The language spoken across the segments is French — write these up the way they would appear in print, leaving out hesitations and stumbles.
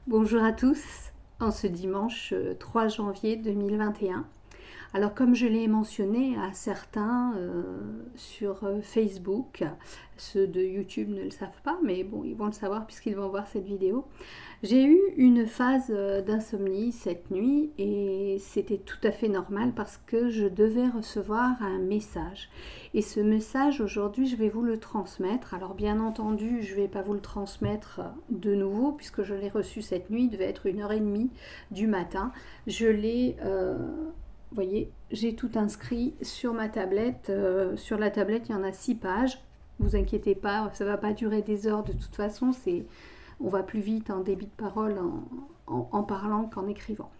Bonjour à tous, en ce dimanche 3 janvier 2021. Alors comme je l'ai mentionné à certains sur Facebook, ceux de YouTube ne le savent pas, mais bon, ils vont le savoir puisqu'ils vont voir cette vidéo. J'ai eu une phase d'insomnie cette nuit et c'était tout à fait normal parce que je devais recevoir un message. Et ce message, aujourd'hui, je vais vous le transmettre. Alors bien entendu, je ne vais pas vous le transmettre de nouveau puisque je l'ai reçu cette nuit, il devait être 1h30 du matin. Je l'ai... vous voyez, j'ai tout inscrit sur ma tablette. Sur la tablette, il y en a 6 pages. Vous inquiétez pas, ça ne va pas durer des heures de toute façon. On va plus vite en débit de parole en parlant qu'en écrivant.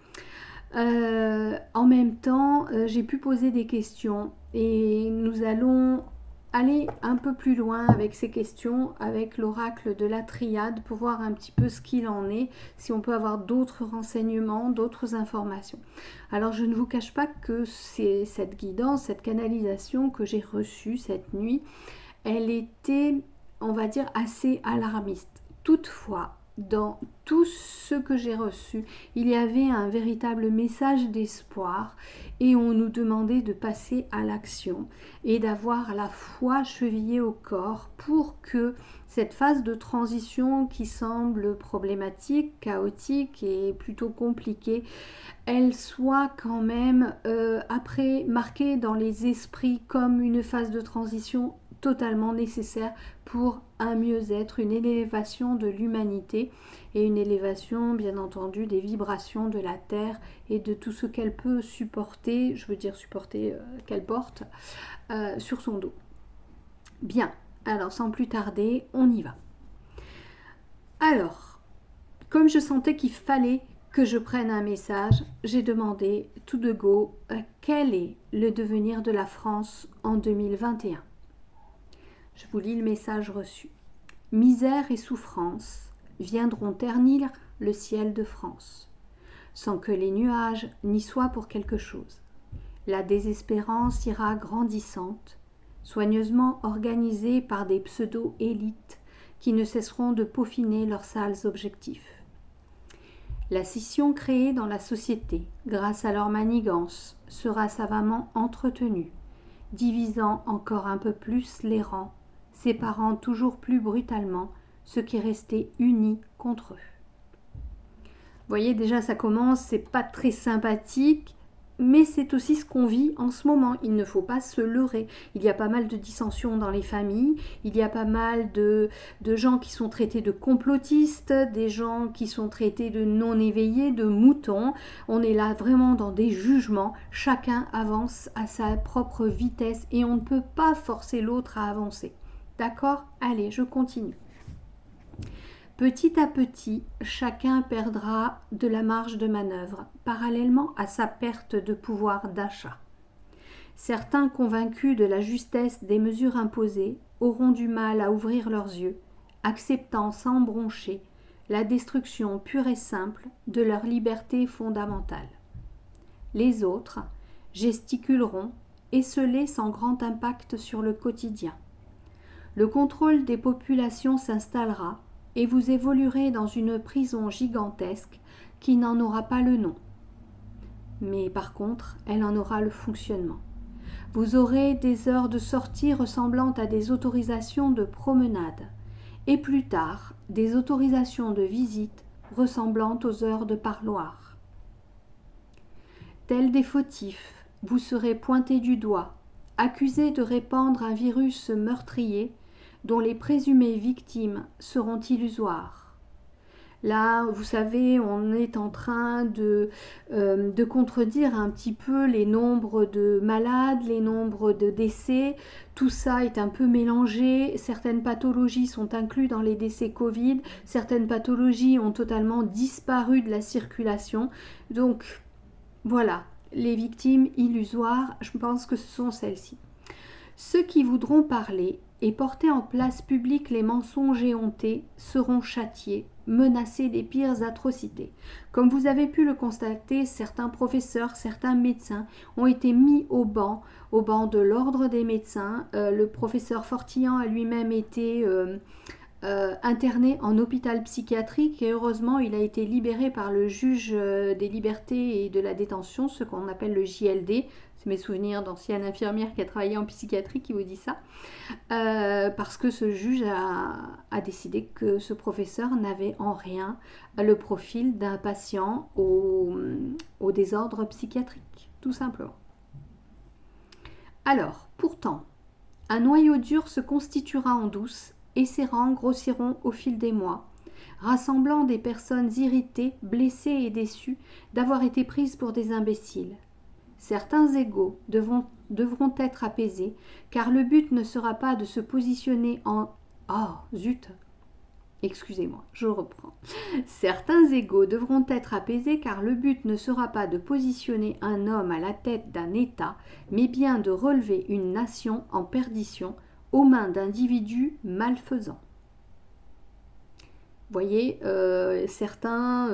En même temps, j'ai pu poser des questions et nous allons aller un peu plus loin avec ces questions, avec l'oracle de la triade pour voir un petit peu ce qu'il en est, si on peut avoir d'autres renseignements, d'autres informations. Alors je ne vous cache pas que c'est cette guidance, cette canalisation que j'ai reçue cette nuit, elle était, on va dire, assez alarmiste. Toutefois, dans tout ce que j'ai reçu, il y avait un véritable message d'espoir et on nous demandait de passer à l'action et d'avoir la foi chevillée au corps pour que cette phase de transition qui semble problématique, chaotique et plutôt compliquée, elle soit quand même après marquée dans les esprits comme une phase de transition totalement nécessaire pour un mieux-être, une élévation de l'humanité et une élévation bien entendu des vibrations de la Terre et de tout ce qu'elle peut supporter, je veux dire supporter qu'elle porte sur son dos. Bien, alors sans plus tarder, on y va. Alors, comme je sentais qu'il fallait que je prenne un message, j'ai demandé tout de go quel est le devenir de la France en 2021. Je vous lis le message reçu. Misère et souffrance viendront ternir le ciel de France, sans que les nuages n'y soient pour quelque chose. La désespérance ira grandissante, soigneusement organisée par des pseudo-élites qui ne cesseront de peaufiner leurs sales objectifs. La scission créée dans la société, grâce à leur manigance, sera savamment entretenue, divisant encore un peu plus les rangs, séparant toujours plus brutalement ceux qui restaient unis contre eux. Vous voyez, déjà ça commence, c'est pas très sympathique, mais c'est aussi ce qu'on vit en ce moment. Il ne faut pas se leurrer. Il y a pas mal de dissensions dans les familles, il y a pas mal de gens qui sont traités de complotistes, des gens qui sont traités de non éveillés, de moutons. On est là vraiment dans des jugements. Chacun avance à sa propre vitesse et on ne peut pas forcer l'autre à avancer. D'accord? Allez, je continue. Petit à petit, chacun perdra de la marge de manœuvre, parallèlement à sa perte de pouvoir d'achat. Certains, convaincus de la justesse des mesures imposées, auront du mal à ouvrir leurs yeux, acceptant sans broncher la destruction pure et simple de leur liberté fondamentale. Les autres gesticuleront, esselés sans grand impact sur le quotidien. Le contrôle des populations s'installera et vous évoluerez dans une prison gigantesque qui n'en aura pas le nom. Mais par contre, elle en aura le fonctionnement. Vous aurez des heures de sortie ressemblant à des autorisations de promenade, et plus tard, des autorisations de visite ressemblant aux heures de parloir. Tels des fautifs, vous serez pointés du doigt, accusés de répandre un virus meurtrier dont les présumées victimes seront illusoires. Là, vous savez, on est en train de contredire un petit peu les nombres de malades, les nombres de décès. Tout ça est un peu mélangé. Certaines pathologies sont incluses dans les décès Covid. Certaines pathologies ont totalement disparu de la circulation. Donc, voilà, les victimes illusoires, je pense que ce sont celles-ci. Ceux qui voudront parler et porter en place publique les mensonges éhontés seront châtiés, menacés des pires atrocités. Comme vous avez pu le constater, certains professeurs, certains médecins ont été mis au banc de l'ordre des médecins. Le professeur Fortillan a lui-même été interné en hôpital psychiatrique et heureusement il a été libéré par le juge des libertés et de la détention, ce qu'on appelle le JLD. C'est mes souvenirs d'ancienne infirmière qui a travaillé en psychiatrie qui vous dit ça, parce que ce juge a décidé que ce professeur n'avait en rien le profil d'un patient au désordre psychiatrique, tout simplement. Alors, pourtant, un noyau dur se constituera en douce et ses rangs grossiront au fil des mois, rassemblant des personnes irritées, blessées et déçues d'avoir été prises pour des imbéciles. Certains égos devront être apaisés, car le but ne sera pas de se positionner en... Oh, zut! Excusez-moi, je reprends. Certains égos devront être apaisés, car le but ne sera pas de positionner un homme à la tête d'un État, mais bien de relever une nation en perdition aux mains d'individus malfaisants. Vous voyez, certains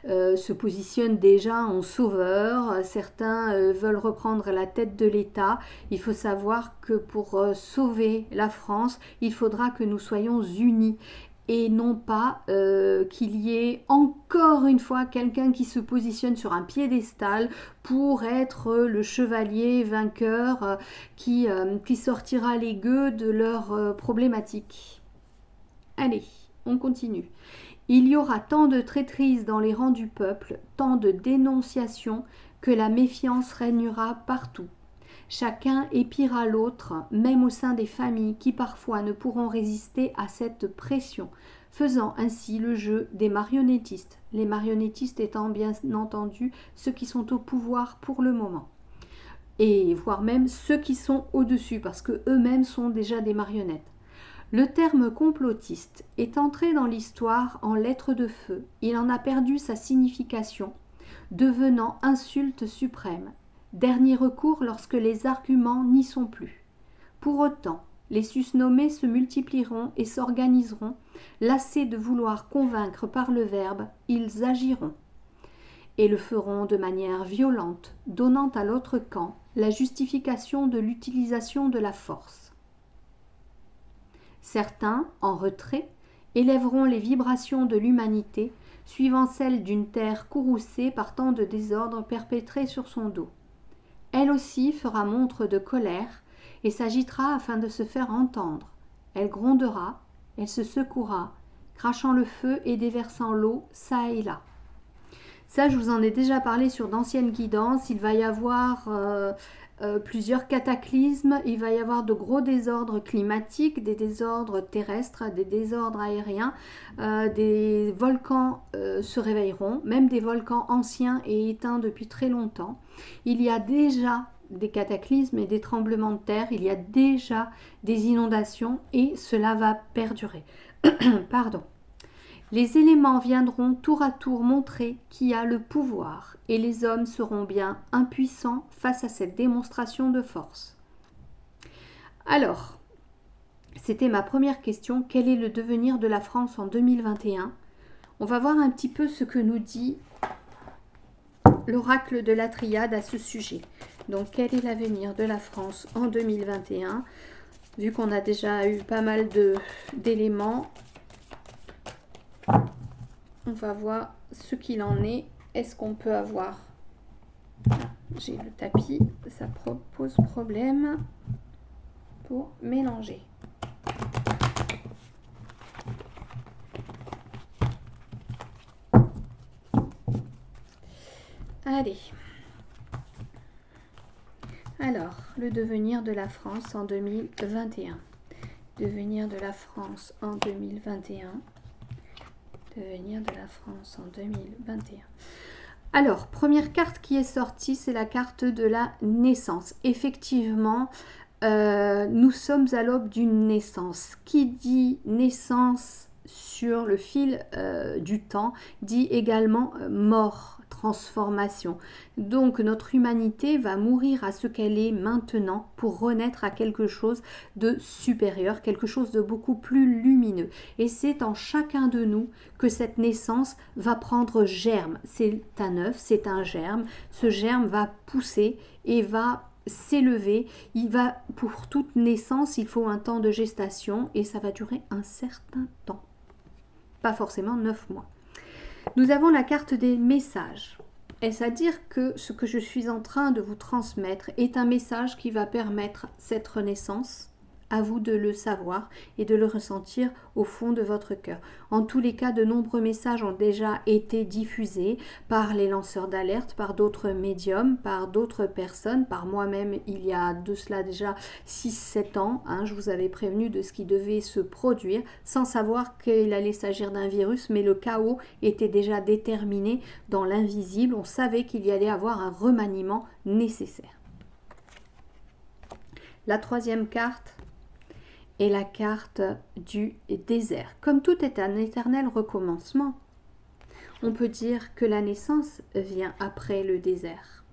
se positionnent déjà en sauveurs, certains veulent reprendre la tête de l'État. Il faut savoir que pour sauver la France, il faudra que nous soyons unis et non pas qu'il y ait encore une fois quelqu'un qui se positionne sur un piédestal pour être le chevalier vainqueur qui sortira les gueux de leurs problématiques. Allez, on continue. Il y aura tant de traîtrise dans les rangs du peuple, tant de dénonciations, que la méfiance régnera partout. Chacun épiera l'autre, même au sein des familles qui parfois ne pourront résister à cette pression, faisant ainsi le jeu des marionnettistes, les marionnettistes étant bien entendu ceux qui sont au pouvoir pour le moment, et voire même ceux qui sont au-dessus, parce que eux-mêmes sont déjà des marionnettes. Le terme complotiste est entré dans l'histoire en lettres de feu. Il en a perdu sa signification, devenant insulte suprême, dernier recours lorsque les arguments n'y sont plus. Pour autant, les susnommés se multiplieront et s'organiseront, lassés de vouloir convaincre par le verbe, ils agiront, et le feront de manière violente, donnant à l'autre camp la justification de l'utilisation de la force. Certains, en retrait, élèveront les vibrations de l'humanité, suivant celles d'une terre courroucée par tant de désordres perpétrés sur son dos. Elle aussi fera montre de colère et s'agitera afin de se faire entendre. Elle grondera, elle se secouera, crachant le feu et déversant l'eau çà et là. Ça, je vous en ai déjà parlé sur d'anciennes guidances. Il va y avoir plusieurs cataclysmes, il va y avoir de gros désordres climatiques, des désordres terrestres, des désordres aériens, des volcans se réveilleront, même des volcans anciens et éteints depuis très longtemps. Il y a déjà des cataclysmes et des tremblements de terre, il y a déjà des inondations et cela va perdurer. Pardon. Les éléments viendront tour à tour montrer qui a le pouvoir et les hommes seront bien impuissants face à cette démonstration de force. Alors, c'était ma première question. Quel est le devenir de la France en 2021 ? On va voir un petit peu ce que nous dit l'oracle de la triade à ce sujet. Donc, quel est l'avenir de la France en 2021 ? Vu qu'on a déjà eu pas mal d'éléments, on va voir ce qu'il en est. Est-ce qu'on peut avoir... J'ai le tapis, ça pose problème pour mélanger. Allez. Alors, le devenir de la France en 2021. Devenir de la France en 2021. Devenir de la France en 2021. Alors, première carte qui est sortie, c'est la carte de la naissance. Effectivement, nous sommes à l'aube d'une naissance. Qui dit naissance sur le fil du temps, dit également mort, transformation. Donc, notre humanité va mourir à ce qu'elle est maintenant pour renaître à quelque chose de supérieur, quelque chose de beaucoup plus lumineux. Et c'est en chacun de nous que cette naissance va prendre germe. C'est un œuf, c'est un germe. Ce germe va pousser et va s'élever. Il va, pour toute naissance, il faut un temps de gestation et ça va durer un certain temps. Pas forcément 9 mois. Nous avons la carte des messages. Est-ce à dire que ce que je suis en train de vous transmettre est un message qui va permettre cette renaissance? À vous de le savoir et de le ressentir au fond de votre cœur. En tous les cas, de nombreux messages ont déjà été diffusés par les lanceurs d'alerte, par d'autres médiums, par d'autres personnes, par moi-même il y a de cela déjà 6-7 ans. Je vous avais prévenu de ce qui devait se produire sans savoir qu'il allait s'agir d'un virus, mais le chaos était déjà déterminé dans l'invisible. On savait qu'il y allait avoir un remaniement nécessaire. La troisième carte et la carte du désert. Comme tout est un éternel recommencement, on peut dire que la naissance vient après le désert.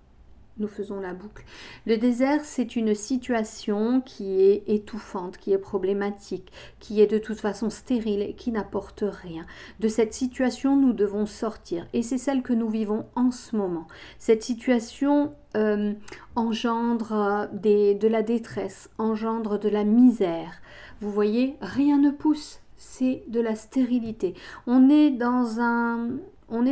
Nous faisons la boucle. Le désert, c'est une situation qui est étouffante, qui est problématique, qui est de toute façon stérile et qui n'apporte rien. De cette situation, nous devons sortir. Et c'est celle que nous vivons en ce moment. Cette situation engendre de la détresse, engendre de la misère. Vous voyez, rien ne pousse. C'est de la stérilité. On est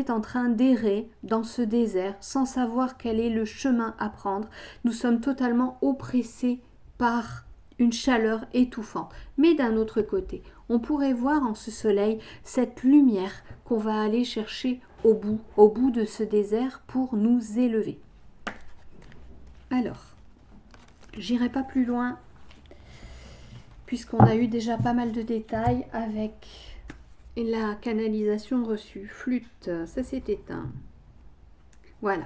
en train d'errer dans ce désert sans savoir quel est le chemin à prendre. Nous sommes totalement oppressés par une chaleur étouffante. Mais d'un autre côté, on pourrait voir en ce soleil cette lumière qu'on va aller chercher au bout de ce désert pour nous élever. Alors, j'irai pas plus loin puisqu'on a eu déjà pas mal de détails avec la canalisation reçue. Flûte, ça s'est éteint. Voilà.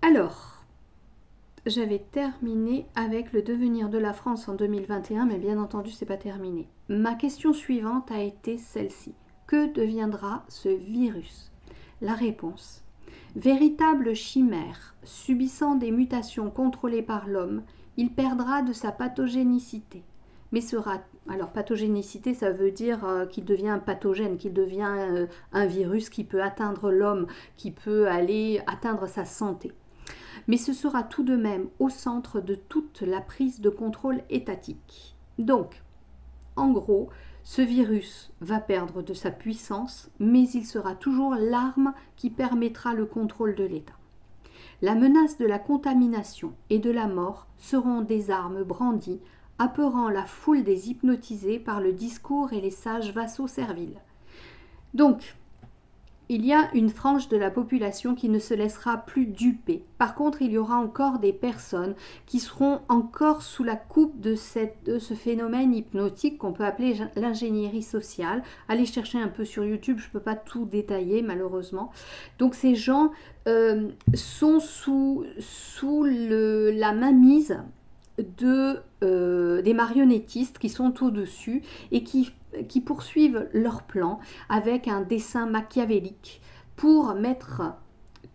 Alors, j'avais terminé avec le devenir de la France en 2021, mais bien entendu, c'est pas terminé. Ma question suivante a été celle-ci. Que deviendra ce virus? La réponse. Véritable chimère, subissant des mutations contrôlées par l'homme, il perdra de sa pathogénicité. Mais sera... Alors, pathogénicité, ça veut dire qu'il devient pathogène, qu'il devient un virus qui peut atteindre l'homme, qui peut aller atteindre sa santé. Mais ce sera tout de même au centre de toute la prise de contrôle étatique. Donc, en gros, ce virus va perdre de sa puissance, mais il sera toujours l'arme qui permettra le contrôle de l'État. La menace de la contamination et de la mort seront des armes brandies, apeurant la foule des hypnotisés par le discours et les sages vassaux serviles. Donc, il y a une frange de la population qui ne se laissera plus duper. Par contre, il y aura encore des personnes qui seront encore sous la coupe de ce phénomène hypnotique qu'on peut appeler l'ingénierie sociale. Allez chercher un peu sur YouTube, je ne peux pas tout détailler malheureusement. Donc ces gens sont sous la mainmise des marionnettistes qui sont au-dessus et qui poursuivent leur plan avec un dessin machiavélique pour mettre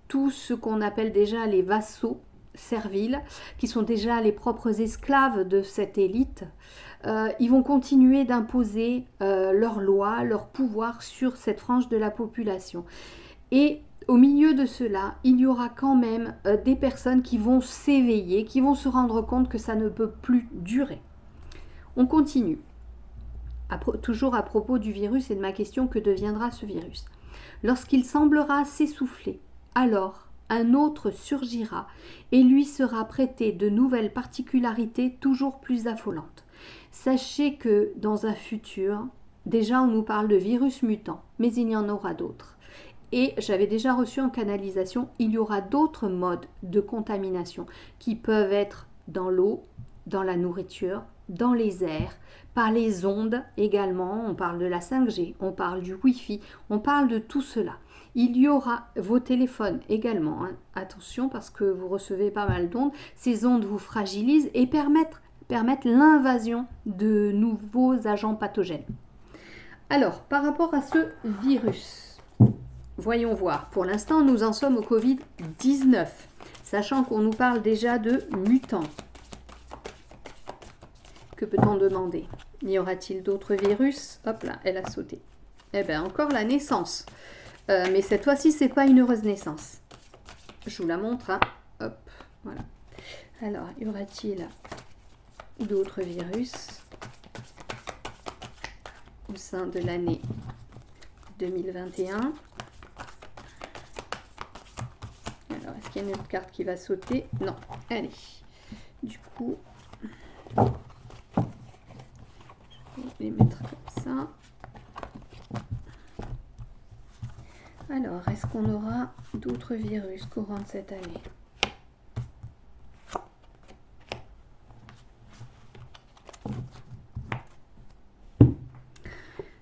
tout ce qu'on appelle déjà les vassaux serviles, qui sont déjà les propres esclaves de cette élite. Ils vont continuer d'imposer leurs lois, leur pouvoir sur cette frange de la population. Et au milieu de cela, il y aura quand même des personnes qui vont s'éveiller, qui vont se rendre compte que ça ne peut plus durer. On continue. Toujours à propos du virus et de ma question, que deviendra ce virus? Lorsqu'il semblera s'essouffler, alors un autre surgira et lui sera prêté de nouvelles particularités toujours plus affolantes. Sachez que dans un futur, déjà on nous parle de virus mutant, mais il y en aura d'autres. Et j'avais déjà reçu en canalisation, il y aura d'autres modes de contamination qui peuvent être dans l'eau, dans la nourriture, dans les airs, par les ondes également. On parle de la 5G, on parle du Wi-Fi, on parle de tout cela. Il y aura vos téléphones également. Attention parce que vous recevez pas mal d'ondes. Ces ondes vous fragilisent et permettent l'invasion de nouveaux agents pathogènes. Alors, par rapport à ce virus, voyons voir. Pour l'instant, nous en sommes au Covid-19, sachant qu'on nous parle déjà de mutants. Que peut-on demander? Y aura-t-il d'autres virus? Hop là, elle a sauté. Eh bien, encore la naissance. Mais cette fois-ci, c'est pas une heureuse naissance. Je vous la montre. Hop, voilà. Alors, y aura-t-il d'autres virus au sein de l'année 2021? Alors, est-ce qu'il y a une autre carte qui va sauter? Non. Allez. Du coup, je vais les mettre comme ça. Alors, est-ce qu'on aura d'autres virus courant de cette année?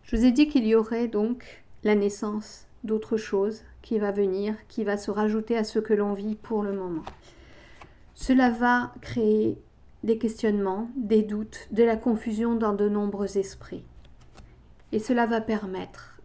Je vous ai dit qu'il y aurait donc la naissance d'autre chose qui va venir, qui va se rajouter à ce que l'on vit pour le moment. Cela va créer des questionnements, des doutes, de la confusion dans de nombreux esprits. Et cela va permettre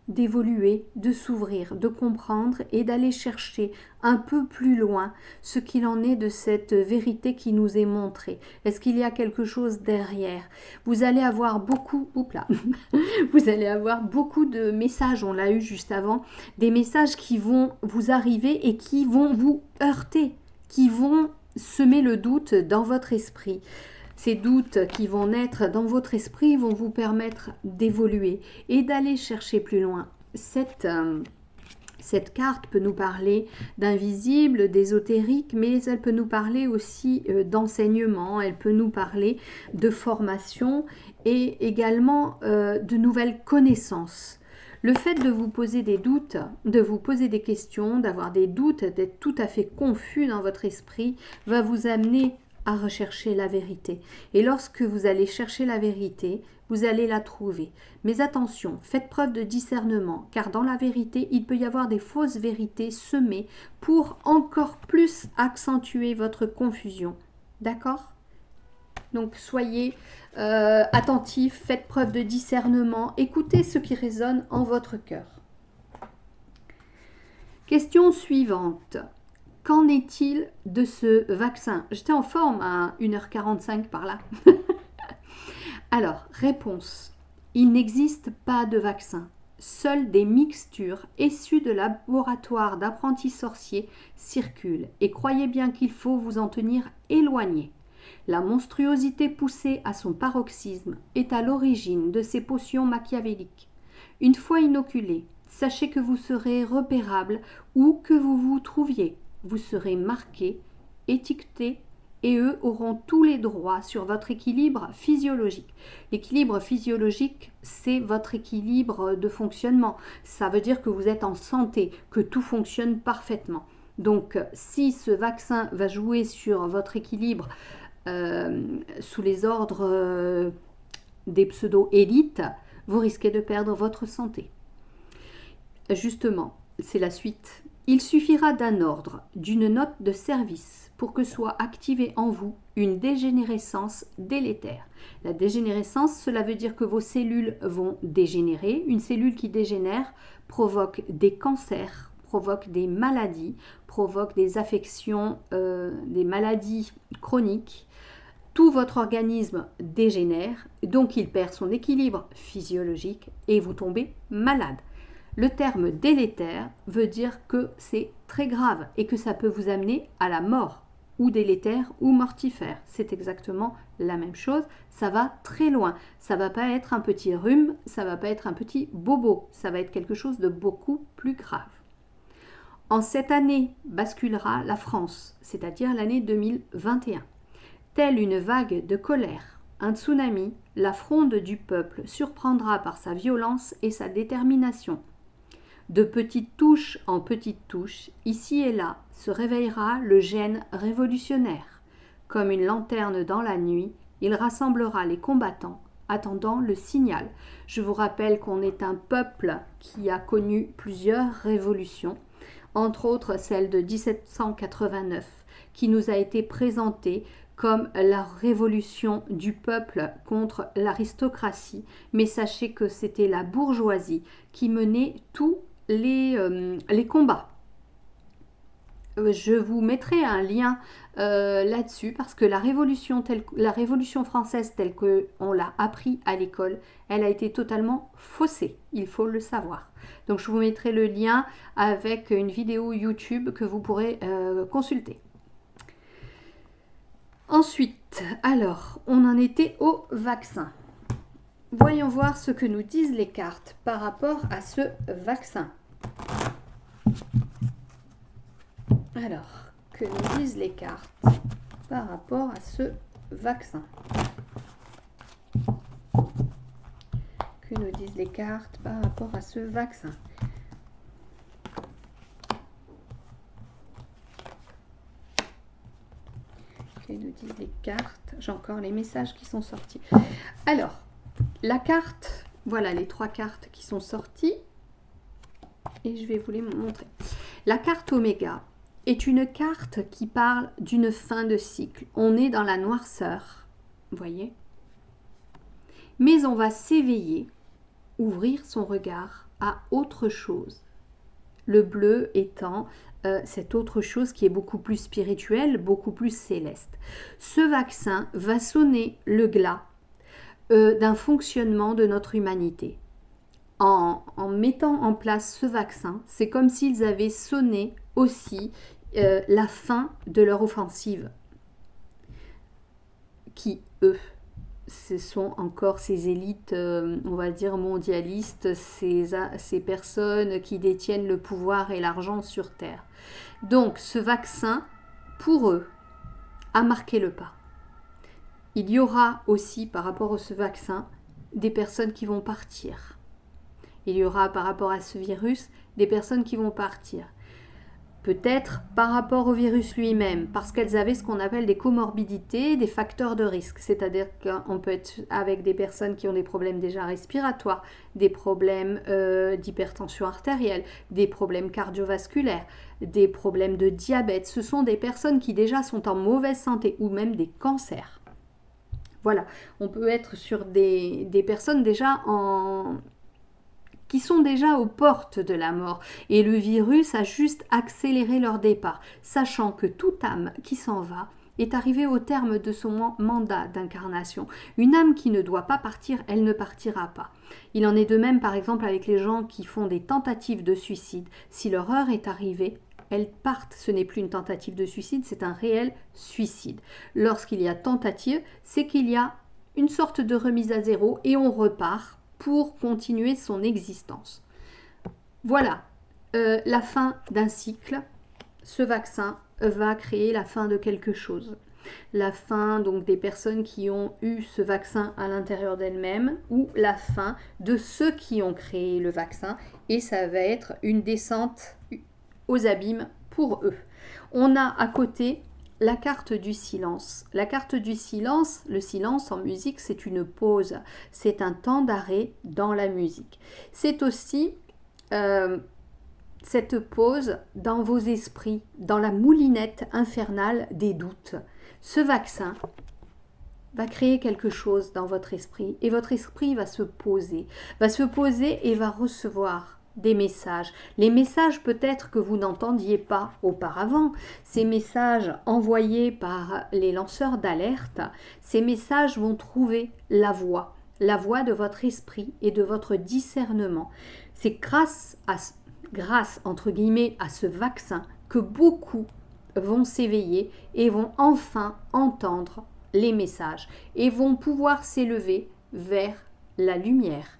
d'évoluer, de s'ouvrir, de comprendre et d'aller chercher un peu plus loin ce qu'il en est de cette vérité qui nous est montrée. Est-ce qu'il y a quelque chose derrière? Vous allez avoir beaucoup, vous allez avoir beaucoup de messages, on l'a eu juste avant, des messages qui vont vous arriver et qui vont vous heurter, qui vont semer le doute dans votre esprit. Ces doutes qui vont naître dans votre esprit vont vous permettre d'évoluer et d'aller chercher plus loin. Cette carte peut nous parler d'invisible, d'ésotérique, mais elle peut nous parler aussi d'enseignement, elle peut nous parler de formation et également de nouvelles connaissances. Le fait de vous poser des doutes, de vous poser des questions, d'avoir des doutes, d'être tout à fait confus dans votre esprit, va vous amener à rechercher la vérité. Et lorsque vous allez chercher la vérité, vous allez la trouver. Mais attention, faites preuve de discernement, car dans la vérité, il peut y avoir des fausses vérités semées pour encore plus accentuer votre confusion. D'accord ? Donc soyez attentifs, faites preuve de discernement, écoutez ce qui résonne en votre cœur. Question suivante. Qu'en est-il de ce vaccin? J'étais en forme à 1h45 par là. Alors, réponse. Il n'existe pas de vaccin. Seules des mixtures issues de laboratoires d'apprentis sorciers circulent. Et croyez bien qu'il faut vous en tenir éloigné. La monstruosité poussée à son paroxysme est à l'origine de ces potions machiavéliques. Une fois inoculées, sachez que vous serez repérable où que vous vous trouviez. Vous serez marqué, étiqueté et eux auront tous les droits sur votre équilibre physiologique. L'équilibre physiologique, c'est votre équilibre de fonctionnement. Ça veut dire que vous êtes en santé, que tout fonctionne parfaitement. Donc, si ce vaccin va jouer sur votre équilibre sous les ordres des pseudo-élites, vous risquez de perdre votre santé. Justement, c'est la suite. Il suffira d'un ordre, d'une note de service pour que soit activée en vous une dégénérescence délétère. La dégénérescence, cela veut dire que vos cellules vont dégénérer. Une cellule qui dégénère provoque des cancers, provoque des maladies, provoque des affections, des maladies chroniques. Tout votre organisme dégénère, donc il perd son équilibre physiologique et vous tombez malade. Le terme délétère veut dire que c'est très grave et que ça peut vous amener à la mort, ou délétère ou mortifère. C'est exactement la même chose, ça va très loin. Ça va pas être un petit rhume, ça va pas être un petit bobo, ça va être quelque chose de beaucoup plus grave. En cette année basculera la France, c'est-à-dire l'année 2021. Telle une vague de colère, un tsunami, la fronde du peuple surprendra par sa violence et sa détermination. De petites touches en petites touches, ici et là, se réveillera le gène révolutionnaire. Comme une lanterne dans la nuit, il rassemblera les combattants, attendant le signal. Je vous rappelle qu'on est un peuple qui a connu plusieurs révolutions, entre autres celle de 1789, qui nous a été présentée comme la révolution du peuple contre l'aristocratie. Mais sachez que c'était la bourgeoisie qui menait tous les combats. Je vous mettrai un lien là-dessus parce que la révolution française telle qu'on l'a appris à l'école, elle a été totalement faussée, il faut le savoir. Donc je vous mettrai le lien avec une vidéo YouTube que vous pourrez consulter. Ensuite, alors, on en était au vaccin. Voyons voir ce que nous disent les cartes par rapport à ce vaccin. Alors, que nous disent les cartes par rapport à ce vaccin? Que nous disent les cartes par rapport à ce vaccin? Que nous disent les cartes? J'ai encore les messages qui sont sortis. Alors, la carte, voilà les 3 cartes qui sont sorties. Et je vais vous les montrer. La carte Oméga est une carte qui parle d'une fin de cycle. On est dans la noirceur, vous voyez. Mais on va s'éveiller, ouvrir son regard à autre chose. Le bleu étant cette autre chose qui est beaucoup plus spirituelle, beaucoup plus céleste. Ce vaccin va sonner le glas d'un fonctionnement de notre humanité. En mettant en place ce vaccin, c'est comme s'ils avaient sonné aussi la fin de leur offensive. Qui, eux, ce sont encore ces élites, on va dire, mondialistes, ces personnes qui détiennent le pouvoir et l'argent sur Terre. Donc, ce vaccin, pour eux, a marqué le pas. Il y aura aussi, par rapport à ce vaccin, des personnes qui vont partir. Il y aura, par rapport à ce virus, des personnes qui vont partir. Peut-être par rapport au virus lui-même, parce qu'elles avaient ce qu'on appelle des comorbidités, des facteurs de risque. C'est-à-dire qu'on peut être avec des personnes qui ont des problèmes déjà respiratoires, des problèmes d'hypertension artérielle, des problèmes cardiovasculaires, des problèmes de diabète. Ce sont des personnes qui déjà sont en mauvaise santé ou même des cancers. Voilà, on peut être sur des personnes déjà qui sont déjà aux portes de la mort. Et le virus a juste accéléré leur départ, sachant que toute âme qui s'en va est arrivée au terme de son mandat d'incarnation. Une âme qui ne doit pas partir, elle ne partira pas. Il en est de même, par exemple, avec les gens qui font des tentatives de suicide. Si leur heure est arrivée, elles partent. Ce n'est plus une tentative de suicide, c'est un réel suicide. Lorsqu'il y a tentative, c'est qu'il y a une sorte de remise à zéro et on repart pour continuer son existence. Voilà, la fin d'un cycle. Ce vaccin va créer la fin de quelque chose. La fin donc des personnes qui ont eu ce vaccin à l'intérieur d'elles-mêmes ou la fin de ceux qui ont créé le vaccin et ça va être une descente aux abîmes pour eux. On a à côté la carte du silence. La carte du silence, le silence en musique, c'est une pause. C'est un temps d'arrêt dans la musique. C'est aussi cette pause dans vos esprits, dans la moulinette infernale des doutes. Ce vaccin va créer quelque chose dans votre esprit et votre esprit va se poser et va recevoir des messages. Les messages peut-être que vous n'entendiez pas auparavant, ces messages envoyés par les lanceurs d'alerte, ces messages vont trouver la voie de votre esprit et de votre discernement. C'est grâce entre guillemets à ce vaccin que beaucoup vont s'éveiller et vont enfin entendre les messages et vont pouvoir s'élever vers la lumière.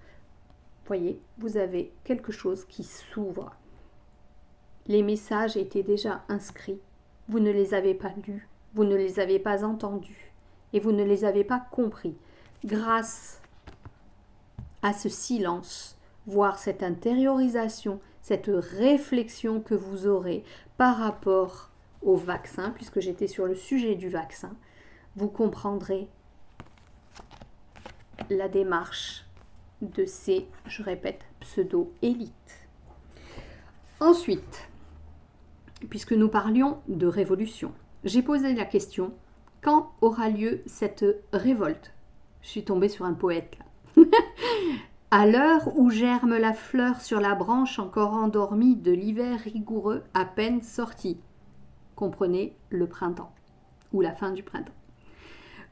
Voyez, vous avez quelque chose qui s'ouvre. Les messages étaient déjà inscrits. Vous ne les avez pas lus, vous ne les avez pas entendus et vous ne les avez pas compris. Grâce à ce silence, voire cette intériorisation, cette réflexion que vous aurez par rapport au vaccin, puisque j'étais sur le sujet du vaccin, vous comprendrez la démarche de ces, je répète, pseudo-élites. Ensuite, puisque nous parlions de révolution, j'ai posé la question, quand aura lieu cette révolte? Je suis tombée sur un poète là. À l'heure où germe la fleur sur la branche encore endormie de l'hiver rigoureux à peine sorti. Comprenez le printemps, ou la fin du printemps.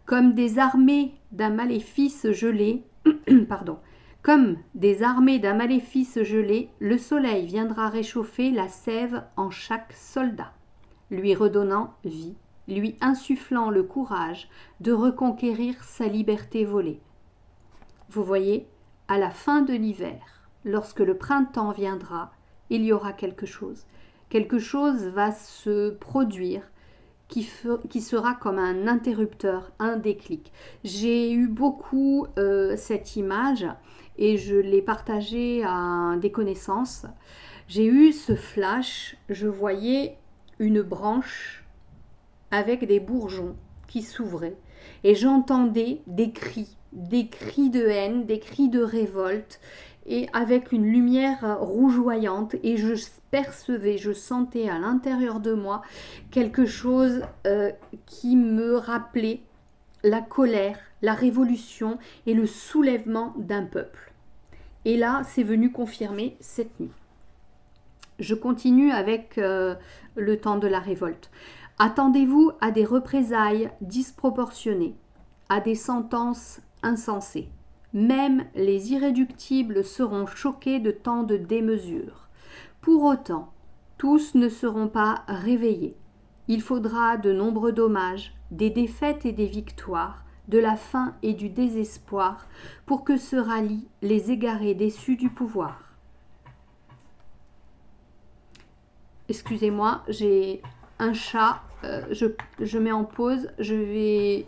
Comme des armées d'un maléfice gelé, comme des armées d'un maléfice gelé, le soleil viendra réchauffer la sève en chaque soldat, lui redonnant vie lui insufflant le courage de reconquérir sa liberté volée. Vous voyez, à la fin de l'hiver, lorsque le printemps viendra, il y aura quelque chose. Quelque chose va se produire qui sera comme un interrupteur, un déclic. J'ai eu beaucoup cette image et je l'ai partagée à des connaissances. J'ai eu ce flash, je voyais une branche avec des bourgeons qui s'ouvraient et j'entendais des cris de haine, des cris de révolte et avec une lumière rougeoyante et je percevais, je sentais à l'intérieur de moi quelque chose qui me rappelait la colère, la révolution et le soulèvement d'un peuple. Et là, c'est venu confirmer cette nuit. Je continue avec le temps de la révolte. Attendez-vous à des représailles disproportionnées, à des sentences insensées. Même les irréductibles seront choqués de tant de démesures. Pour autant, tous ne seront pas réveillés. Il faudra de nombreux dommages, des défaites et des victoires, de la faim et du désespoir, pour que se rallient les égarés déçus du pouvoir. Excusez-moi, j'ai un chat, je mets en pause, je vais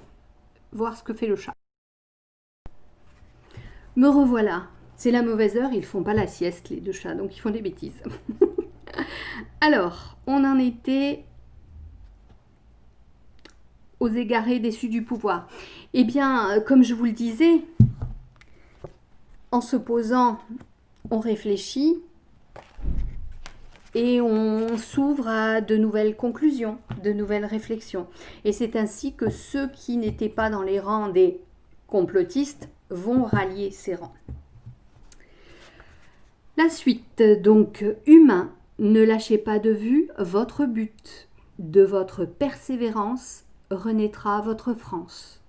voir ce que fait le chat. Me revoilà. C'est la mauvaise heure, ils font pas la sieste les deux chats, donc ils font des bêtises. Alors, on en était aux égarés déçus du pouvoir. Eh bien, comme je vous le disais, en se posant, on réfléchit et on s'ouvre à de nouvelles conclusions, de nouvelles réflexions. Et c'est ainsi que ceux qui n'étaient pas dans les rangs des complotistes vont rallier ces rangs. La suite, donc, humain, ne lâchez pas de vue votre but. De votre persévérance renaîtra votre France.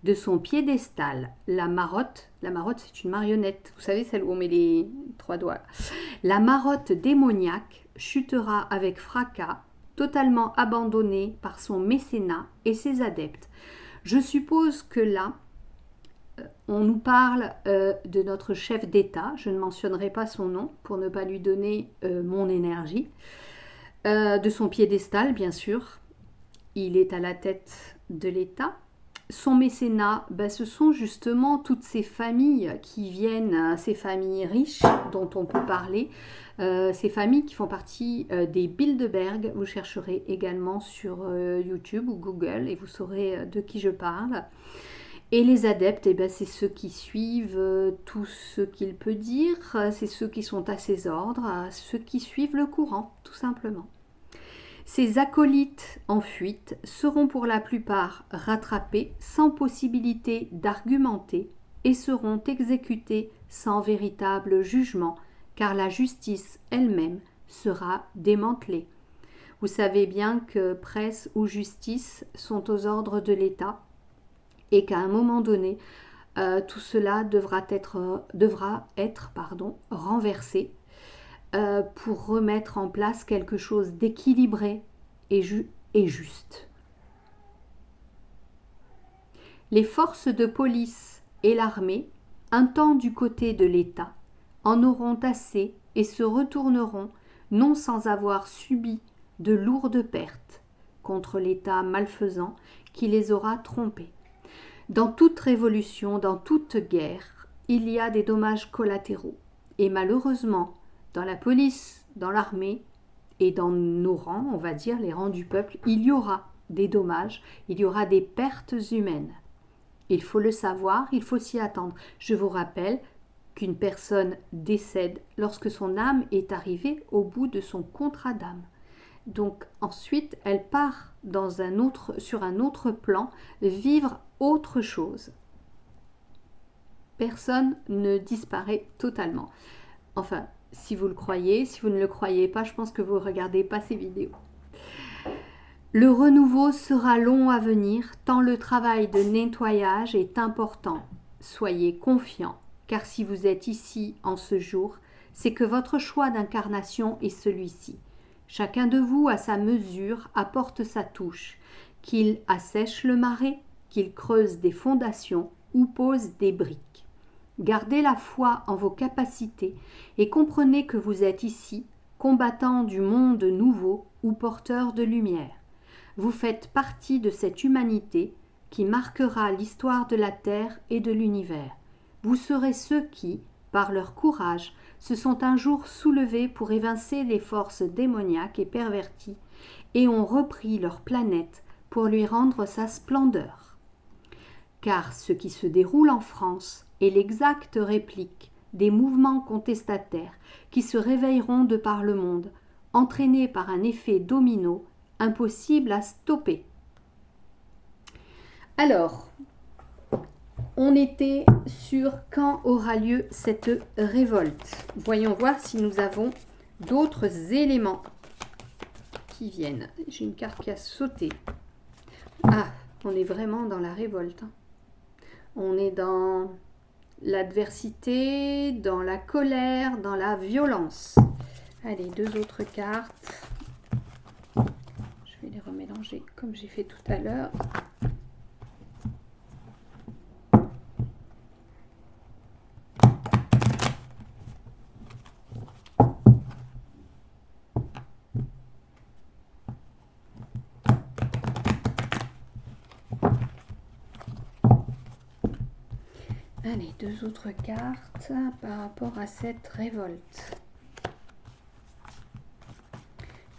De son piédestal, la marotte c'est une marionnette, vous savez celle où on met les 3 doigts, la marotte démoniaque chutera avec fracas, totalement abandonnée par son mécénat et ses adeptes. Je suppose que là, on nous parle de notre chef d'État, je ne mentionnerai pas son nom pour ne pas lui donner mon énergie, de son piédestal bien sûr, il est à la tête de l'État. Son mécénat, ce sont justement toutes ces familles qui viennent, ces familles riches dont on peut parler, ces familles qui font partie des Bilderberg. Vous chercherez également sur YouTube ou Google et vous saurez de qui je parle. Et les adeptes, c'est ceux qui suivent tout ce qu'il peut dire, c'est ceux qui sont à ses ordres, ceux qui suivent le courant, tout simplement. Ces acolytes en fuite seront pour la plupart rattrapés sans possibilité d'argumenter et seront exécutés sans véritable jugement, car la justice elle-même sera démantelée. Vous savez bien que presse ou justice sont aux ordres de l'État et qu'à un moment donné, tout cela devra être renversé pour remettre en place quelque chose d'équilibré et juste. Les forces de police et l'armée, un temps du côté de l'État, en auront assez et se retourneront, non sans avoir subi de lourdes pertes contre l'État malfaisant qui les aura trompés. Dans toute révolution, dans toute guerre, il y a des dommages collatéraux. Et malheureusement, dans la police, dans l'armée et dans nos rangs, on va dire les rangs du peuple, il y aura des dommages, il y aura des pertes humaines. Il faut le savoir, il faut s'y attendre. Je vous rappelle qu'une personne décède lorsque son âme est arrivée au bout de son contrat d'âme. Donc ensuite, elle part sur un autre plan, vivre autre chose. Personne ne disparaît totalement. Enfin, si vous le croyez, si vous ne le croyez pas, je pense que vous ne regardez pas ces vidéos. Le renouveau sera long à venir, tant le travail de nettoyage est important. Soyez confiants, car si vous êtes ici en ce jour, c'est que votre choix d'incarnation est celui-ci. Chacun de vous, à sa mesure, apporte sa touche. qu'il assèche le marais, qu'il creuse des fondations ou pose des briques. Gardez la foi en vos capacités et comprenez que vous êtes ici, combattant du monde nouveau ou porteur de lumière. Vous faites partie de cette humanité qui marquera l'histoire de la Terre et de l'univers. Vous serez ceux qui, par leur courage, se sont un jour soulevés pour évincer les forces démoniaques et perverties et ont repris leur planète pour lui rendre sa splendeur. Car ce qui se déroule en France est l'exacte réplique des mouvements contestataires qui se réveilleront de par le monde, entraînés par un effet domino impossible à stopper. Alors, on était sur quand aura lieu cette révolte. Voyons voir si nous avons d'autres éléments qui viennent. J'ai une carte qui a sauté. Ah, on est vraiment dans la révolte. On est dans l'adversité, dans la colère, dans la violence. Allez, deux autres cartes. Je vais les remélanger comme j'ai fait tout à l'heure. Allez, deux autres cartes par rapport à cette révolte.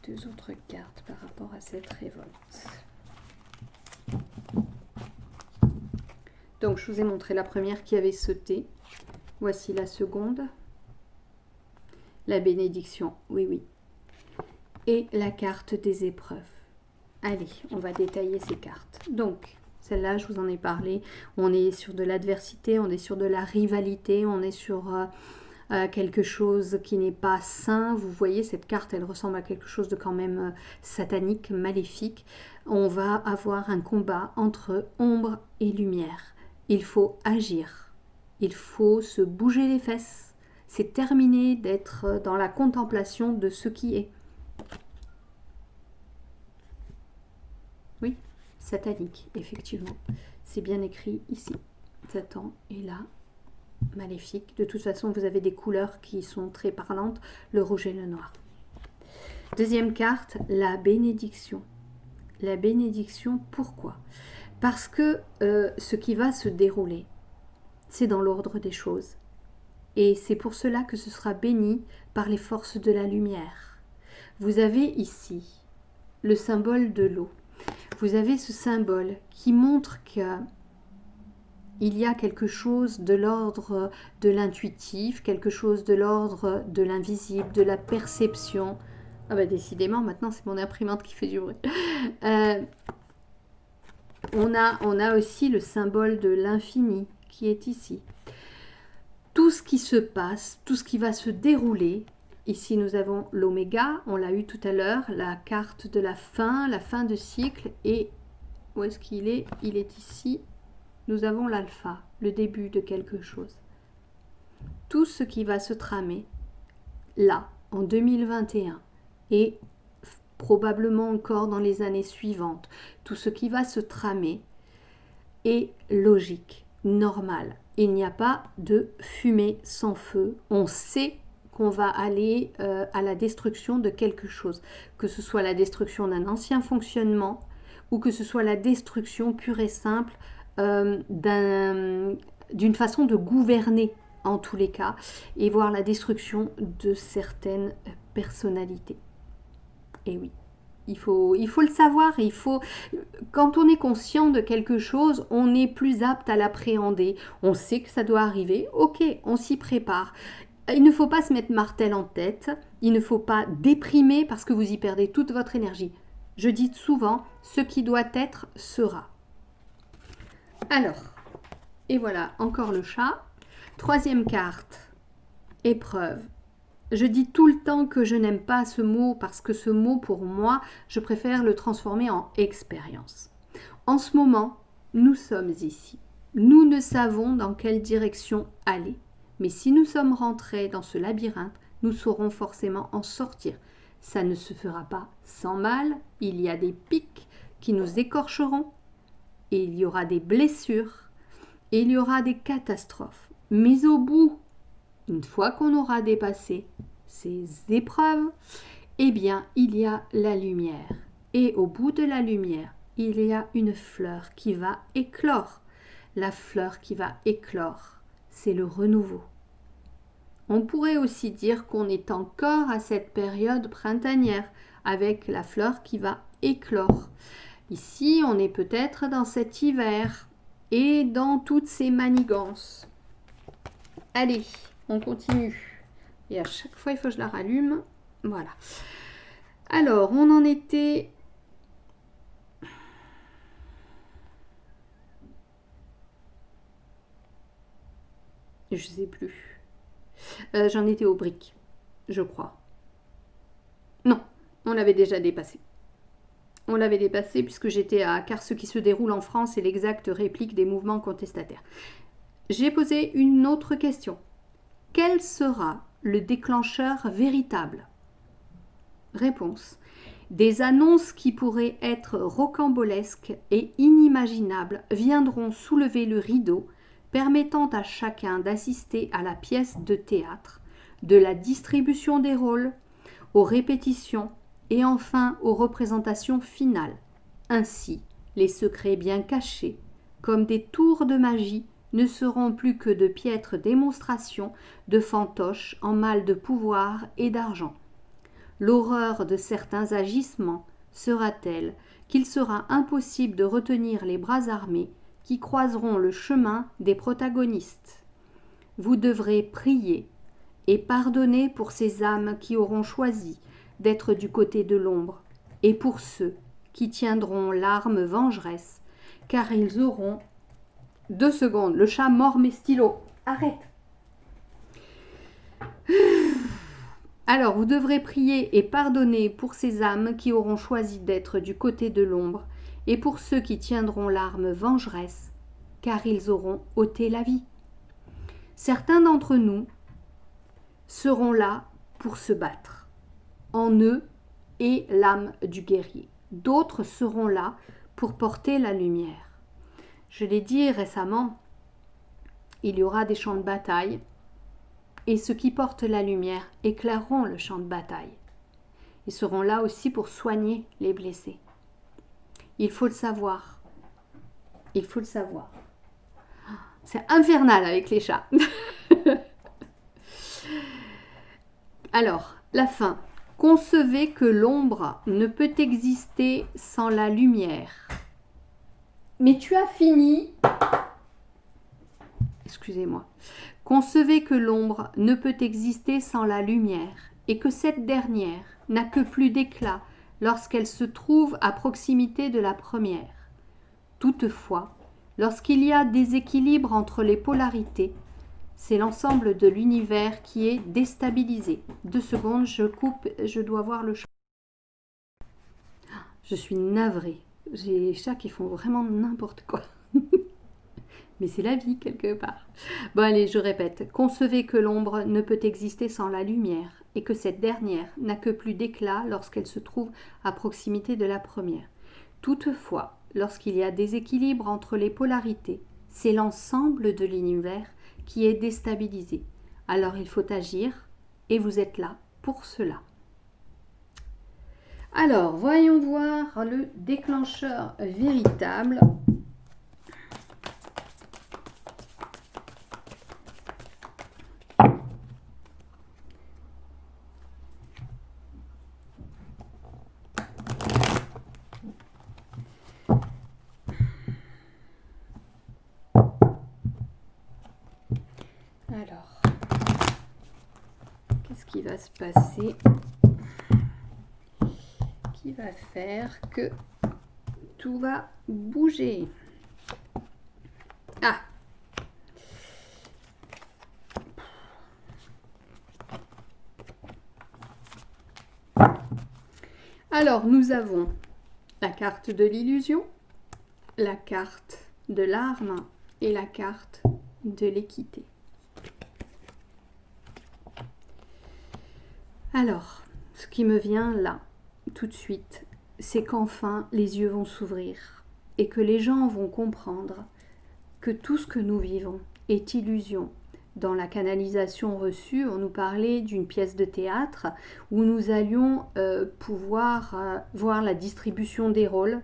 Deux autres cartes par rapport à cette révolte. Donc, je vous ai montré la première qui avait sauté. Voici la seconde. La bénédiction, oui, oui. Et la carte des épreuves. Allez, on va détailler ces cartes. Donc, celle-là, je vous en ai parlé. On est sur de l'adversité, on est sur de la rivalité, on est sur quelque chose qui n'est pas sain. Vous voyez, cette carte, elle ressemble à quelque chose de quand même satanique, maléfique. On va avoir un combat entre ombre et lumière. Il faut agir. Il faut se bouger les fesses. C'est terminé d'être dans la contemplation de ce qui est. Oui, satanique, effectivement. C'est bien écrit ici. Satan est là, maléfique. De toute façon, vous avez des couleurs qui sont très parlantes, le rouge et le noir. Deuxième carte, la bénédiction. La bénédiction, pourquoi ? Parce que ce qui va se dérouler, c'est dans l'ordre des choses. Et c'est pour cela que ce sera béni par les forces de la lumière. Vous avez ici le symbole de l'eau. Vous avez ce symbole qui montre qu'il y a quelque chose de l'ordre de l'intuitif, quelque chose de l'ordre de l'invisible, de la perception. Ah bah décidément, maintenant c'est mon imprimante qui fait du bruit. On a aussi le symbole de l'infini qui est ici. Tout ce qui se passe, tout ce qui va se dérouler. Ici, nous avons l'oméga, on l'a eu tout à l'heure, la carte de la fin de cycle. Et où est-ce qu'il est? Il est ici. Nous avons l'alpha, le début de quelque chose. Tout ce qui va se tramer là, en 2021, et probablement encore dans les années suivantes, tout ce qui va se tramer est logique, normal. Il n'y a pas de fumée sans feu. On sait qu'on va aller à la destruction de quelque chose, que ce soit la destruction d'un ancien fonctionnement ou que ce soit la destruction pure et simple d'une façon de gouverner en tous les cas, et voir la destruction de certaines personnalités. Et oui, il faut le savoir, et quand on est conscient de quelque chose, on est plus apte à l'appréhender. On sait que ça doit arriver, ok, on s'y prépare. Il ne faut pas se mettre martel en tête, il ne faut pas déprimer parce que vous y perdez toute votre énergie. Je dis souvent, ce qui doit être sera. Alors, et voilà, encore le chat. Troisième carte, épreuve. Je dis tout le temps que je n'aime pas ce mot parce que ce mot, pour moi, je préfère le transformer en expérience. En ce moment, nous sommes ici. Nous ne savons dans quelle direction aller. Mais si nous sommes rentrés dans ce labyrinthe, nous saurons forcément en sortir. Ça ne se fera pas sans mal. Il y a des pics qui nous écorcheront, et il y aura des blessures, et il y aura des catastrophes. Mais au bout, une fois qu'on aura dépassé ces épreuves, eh bien, il y a la lumière. Et au bout de la lumière, il y a une fleur qui va éclore. La fleur qui va éclore, c'est le renouveau. On pourrait aussi dire qu'on est encore à cette période printanière, avec la fleur qui va éclore. Ici, on est peut-être dans cet hiver et dans toutes ces manigances. Allez, on continue. Et à chaque fois, il faut que je la rallume. Voilà. Alors, on en était... Je sais plus. J'en étais aux briques, je crois. Non, on l'avait déjà dépassé. On l'avait dépassé puisque j'étais à car ce qui se déroule en France est l'exacte réplique des mouvements contestataires. J'ai posé une autre question. Quel sera le déclencheur véritable? Réponse. Des annonces qui pourraient être rocambolesques et inimaginables viendront soulever le rideau, permettant à chacun d'assister à la pièce de théâtre, de la distribution des rôles, aux répétitions et enfin aux représentations finales. Ainsi, les secrets bien cachés, comme des tours de magie, ne seront plus que de piètres démonstrations de fantoches en mal de pouvoir et d'argent. L'horreur de certains agissements sera telle qu'il sera impossible de retenir les bras armés qui croiseront le chemin des protagonistes. Vous devrez prier et pardonner pour ces âmes qui auront choisi d'être du côté de l'ombre, et pour ceux qui tiendront l'arme vengeresse, car ils auront... 2 secondes, le chat mord mes stylos. Arrête. Alors, vous devrez prier et pardonner pour ces âmes qui auront choisi d'être du côté de l'ombre, et pour ceux qui tiendront l'arme vengeresse, car ils auront ôté la vie. Certains d'entre nous seront là pour se battre, en eux et l'âme du guerrier. D'autres seront là pour porter la lumière. Je l'ai dit récemment, il y aura des champs de bataille, et ceux qui portent la lumière éclaireront le champ de bataille. Ils seront là aussi pour soigner les blessés. Il faut le savoir. Il faut le savoir. C'est infernal avec les chats. Alors, la fin. Concevez que l'ombre ne peut exister sans la lumière. Mais tu as fini. Excusez-moi. Concevez que l'ombre ne peut exister sans la lumière et que cette dernière n'a que plus d'éclat lorsqu'elle se trouve à proximité de la première. Toutefois, lorsqu'il y a déséquilibre entre les polarités, c'est l'ensemble de l'univers qui est déstabilisé. 2 secondes, je coupe, je dois voir le chat. Je suis navrée. J'ai les chats qui font vraiment n'importe quoi. Mais c'est la vie quelque part. Bon allez, je répète. Concevez que l'ombre ne peut exister sans la lumière et que cette dernière n'a que plus d'éclat lorsqu'elle se trouve à proximité de la première. Toutefois, lorsqu'il y a déséquilibre entre les polarités, c'est l'ensemble de l'univers qui est déstabilisé. Alors il faut agir et vous êtes là pour cela. Alors, voyons voir le déclencheur véritable. Alors, qu'est-ce qui va se passer qui va faire que tout va bouger? Ah! Alors, nous avons la carte de l'illusion, la carte de l'arme et la carte de l'équité. Alors, ce qui me vient là, tout de suite, c'est qu'enfin les yeux vont s'ouvrir et que les gens vont comprendre que tout ce que nous vivons est illusion. Dans la canalisation reçue, on nous parlait d'une pièce de théâtre où nous allions pouvoir voir la distribution des rôles,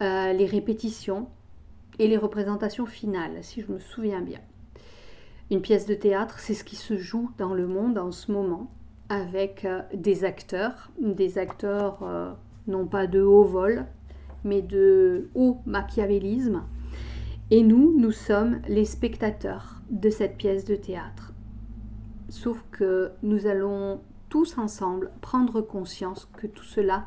les répétitions et les représentations finales, si je me souviens bien. Une pièce de théâtre, c'est ce qui se joue dans le monde en ce moment, avec des acteurs non pas de haut vol, mais de haut machiavélisme. Et nous sommes les spectateurs de cette pièce de théâtre. Sauf que nous allons tous ensemble prendre conscience que tout cela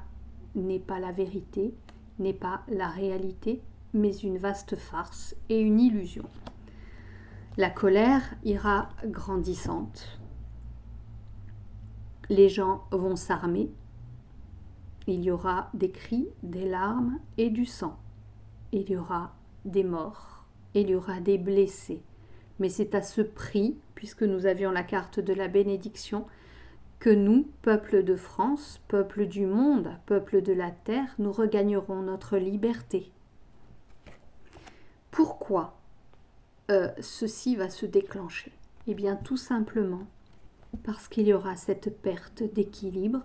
n'est pas la vérité, n'est pas la réalité, mais une vaste farce et une illusion. La colère ira grandissante. Les gens vont s'armer. Il y aura des cris, des larmes et du sang. Il y aura des morts, il y aura des blessés. Mais c'est à ce prix, puisque nous avions la carte de la bénédiction, que nous, peuple de France, peuple du monde, peuple de la terre, nous regagnerons notre liberté. Pourquoi ceci va se déclencher? Eh bien, tout simplement parce qu'il y aura cette perte d'équilibre.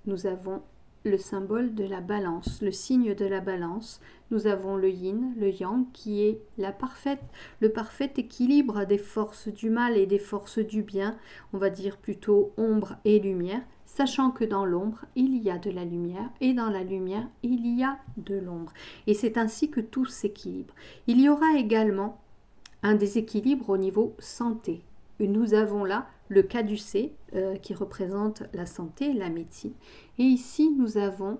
Nous avons le symbole de la balance, le signe de la balance. Nous avons le yin, le yang, qui est le parfait équilibre des forces du mal et des forces du bien, on va dire plutôt ombre et lumière, sachant que dans l'ombre, il y a de la lumière, et dans la lumière, il y a de l'ombre. Et c'est ainsi que tout s'équilibre. Il y aura également un déséquilibre au niveau santé. Nous avons là le caducée qui représente la santé, la médecine. Et ici, nous avons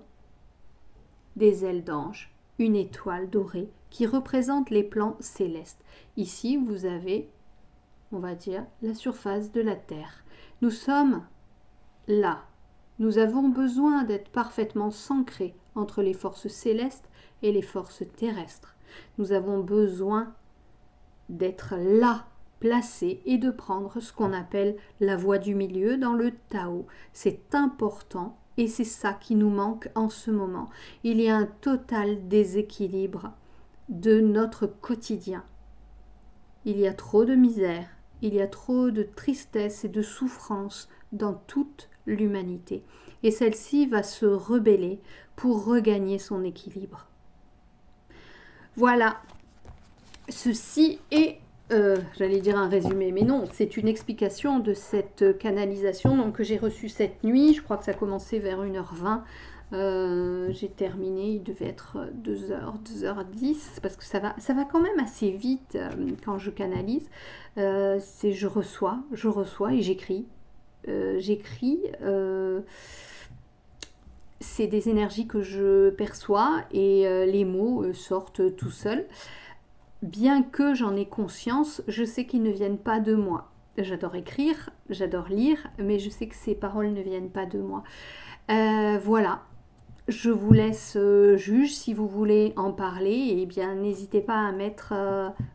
des ailes d'ange, une étoile dorée qui représente les plans célestes. Ici, vous avez, on va dire, la surface de la Terre. Nous sommes là. Nous avons besoin d'être parfaitement s'ancrés entre les forces célestes et les forces terrestres. Nous avons besoin d'être là, placé, et de prendre ce qu'on appelle la voie du milieu dans le Tao. C'est important et c'est ça qui nous manque en ce moment. Il y a un total déséquilibre de notre quotidien. Il y a trop de misère, il y a trop de tristesse et de souffrance dans toute l'humanité. Et celle-ci va se rebeller pour regagner son équilibre. Voilà, ceci est j'allais dire un résumé, mais non, c'est une explication de cette canalisation donc, que j'ai reçue cette nuit. Je crois que ça a commencé vers 1h20. J'ai terminé, il devait être 2h, 2h10, parce que ça va quand même assez vite quand je canalise. Je reçois et j'écris. C'est des énergies que je perçois et les mots sortent tout seuls. Bien que j'en ai conscience, je sais qu'ils ne viennent pas de moi. J'adore écrire, j'adore lire, mais je sais que ces paroles ne viennent pas de moi. Voilà, je vous laisse juge si vous voulez en parler. Eh bien, n'hésitez pas à mettre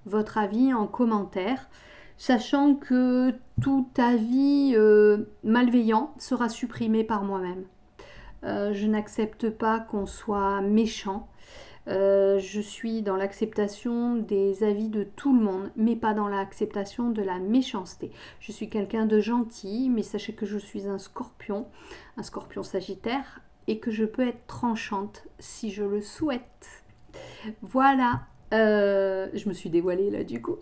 votre avis en commentaire, sachant que tout avis malveillant sera supprimé par moi-même. Je n'accepte pas qu'on soit méchant. Je suis dans l'acceptation des avis de tout le monde, mais pas dans l'acceptation de la méchanceté. Je suis quelqu'un de gentil, mais sachez que je suis un scorpion sagittaire, et que je peux être tranchante si je le souhaite. Voilà, je me suis dévoilée là du coup.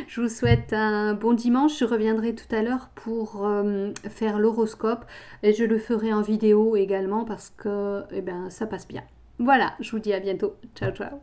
Je vous souhaite un bon dimanche. Je reviendrai tout à l'heure pour faire l'horoscope, et je le ferai en vidéo également parce que ça passe bien. Voilà, je vous dis à bientôt. Ciao, ciao.